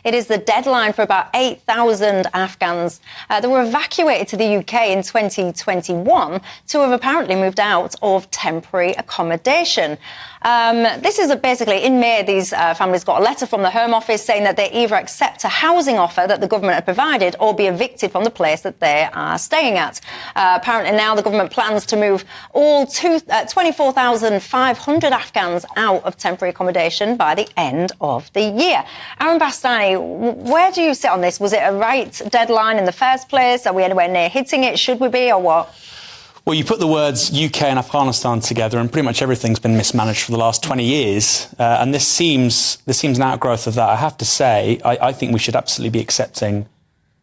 It is the deadline for about 8,000 Afghans that were evacuated to the UK in 2021 to have apparently moved out of temporary accommodation. This is basically, in May, these families got a letter from the Home Office saying that they either accept a housing offer that the government had provided or be evicted from the place that they are staying at. Apparently now the government plans to move all 24,500 Afghans out of temporary accommodation by the end of the year. Aaron Bastani, where do you sit on this? Was it a right deadline in the first place? Are we anywhere near hitting it? Should we be, or what? Well, you put the words UK and Afghanistan together and pretty much everything's been mismanaged for the last 20 years. And this seems an outgrowth of that. I have to say, I think we should absolutely be accepting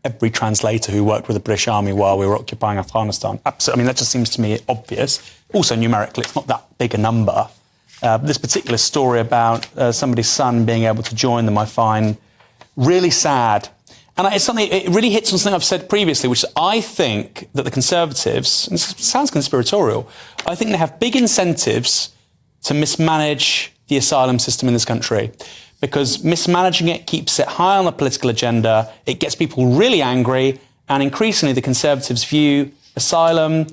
every translator who worked with the British Army while we were occupying Afghanistan. Absolutely. I mean, that just seems to me obvious. Also, numerically, it's not that big a number. This particular story about somebody's son being able to join them, I find really sad. And it's something, it really hits on something I've said previously, which is I think that the Conservatives, and this sounds conspiratorial, I think they have big incentives to mismanage the asylum system in this country, because mismanaging it keeps it high on the political agenda, it gets people really angry, and increasingly the Conservatives view asylum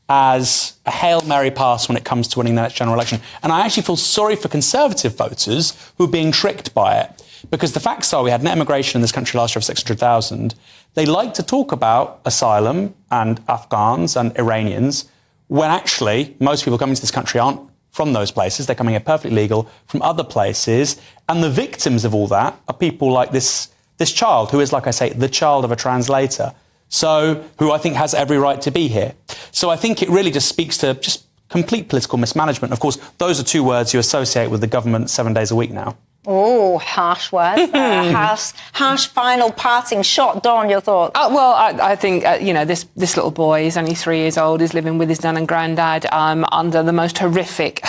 as a Hail Mary pass when it comes to winning the next general election. And I actually feel sorry for Conservative voters who are being tricked by it. Because the facts are we had net immigration in this country last year of 600,000. They like to talk about asylum and Afghans and Iranians when actually most people coming to this country aren't from those places. They're coming here perfectly legal from other places. And the victims of all that are people like this child, who is, like I say, the child of a translator. So, who I think has every right to be here. So I think it really just speaks to just complete political mismanagement. Of course, those are two words you associate with the government 7 days a week now. Oh, harsh words. Harsh final parting shot. Dawn, your thoughts? Well, I think, this little boy is only 3 years old, is living with his nan and granddad under the most horrific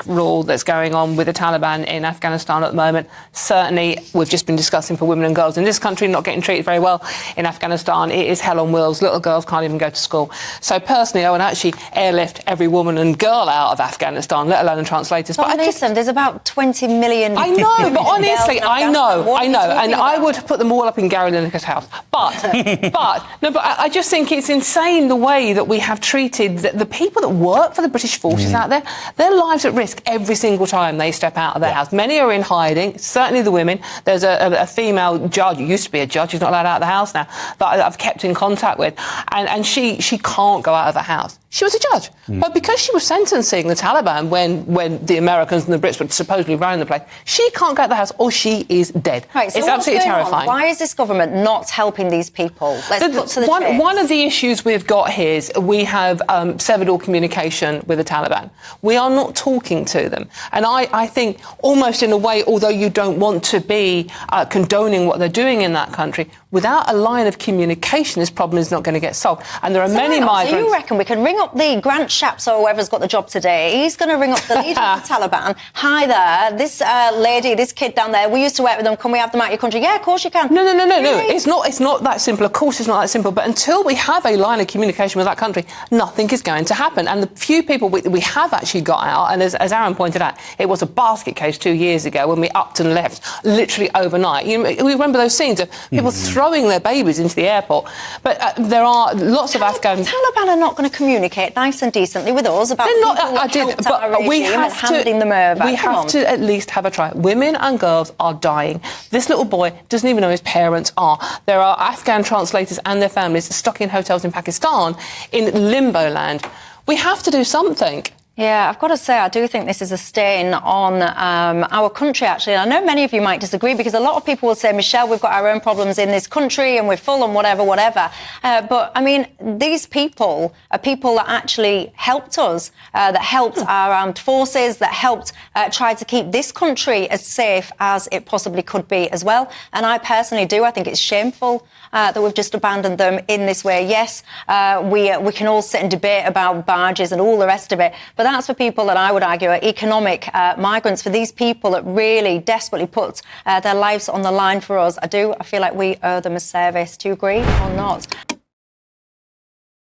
rule that's going on with the Taliban in Afghanistan at the moment. Certainly, we've just been discussing for women and girls in this country not getting treated very well. In Afghanistan, it is hell on wheels. Little girls can't even go to school. So personally, I would actually airlift every woman and girl out of Afghanistan, let alone the translators. But listen, there's about 20 million... I know, but honestly, I know, and I would put them all up in Gary Lineker's house. But I just think it's insane the way that we have treated the people that work for the British forces out there. Their lives at risk every single time they step out of their house. Many are in hiding, certainly the women. There's a female judge, who used to be a judge, who's not allowed out of the house now, that I've kept in contact with, and she can't go out of the house. She was a judge. But because she was sentencing the Taliban when the Americans and the Brits were supposedly running the place, she can't go out of the house or she is dead. Right, so it's absolutely terrifying. Why is this government not helping these people? Let's put to the chase. One of the issues we've got here is we have severed all communication with the Taliban. We are not talking to them. And I think almost in a way, although you don't want to be condoning what they're doing in that country, without a line of communication, this problem is not going to get solved. And there are many migrants... So you reckon we can ring up the Grant Shapps or whoever's got the job today? He's going to ring up the leader of the Taliban. Hi there, this lady, this kid down there, we used to work with them. Can we have them out of your country? Yeah, of course you can. No. Really? It's not that simple. Of course it's not that simple. But until we have a line of communication with that country, nothing is going to happen. And the few people we have actually got out, and as Aaron pointed out, it was a basket case 2 years ago when we upped and left literally overnight. We remember those scenes of people throwing their babies into the airport. But there are lots of Afghan... The Taliban are not going to communicate nice and decently with us about people that helped our regime and handing them over. We have to at least have a try. Women and girls are dying. This little boy doesn't even know his parents are. There are Afghan translators and their families stuck in hotels in Pakistan in limbo land. We have to do something. Yeah, I've got to say, I do think this is a stain on our country, actually. And I know many of you might disagree, because a lot of people will say, Michelle, we've got our own problems in this country and we're full and whatever. But, I mean, these people are people that actually helped us, that helped our armed forces, that helped try to keep this country as safe as it possibly could be as well. And I personally do. I think it's shameful that we've just abandoned them in this way. Yes, we can all sit and debate about barges and all the rest of it, but that's for people that I would argue are economic migrants. For these people that really desperately put their lives on the line for us, I feel like we owe them a service. Do you agree or not?